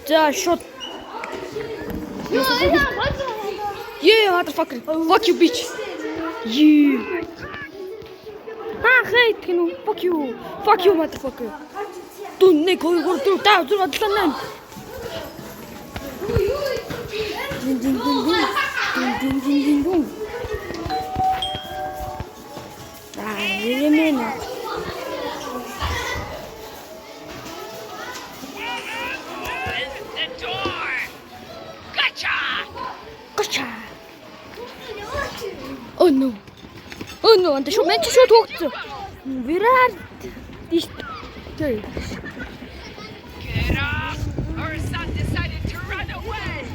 За шууд. Yeah, motherfucker. Fuck you, bitch. Yeah. Хейт гинү. Fuck you. Fuck you, motherfucker. Дун нэг хоёр гурав дөрөв тав зураг адлаа. Дин дин дин дин. Дин дин дин дин. Елемена. Gotcha. Oh no. Oh no, and the show meant to shoot hooked. Virat. This. Get up! Our son decided to run away!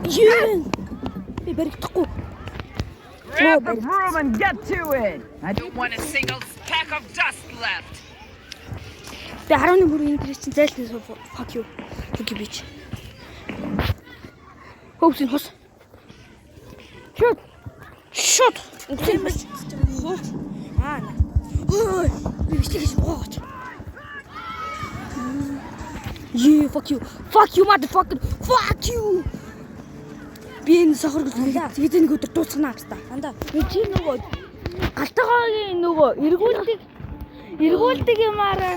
Yeah. Hey, better go. Grab the broom and get to it! I don't want a single speck of dust left! The Haroni were interested in this. Fuck you. Fuck you, bitch. Hops in house. Shoot! Shoot! Yeah, fuck you. Fuck you, motherfucker. Fuck you. Би энэ сохор гэдэг нэг өдөр дуусгана гэж та. Андаа. Чи нөгөө галтгоогийн нөгөө эргүүлдэг юмараа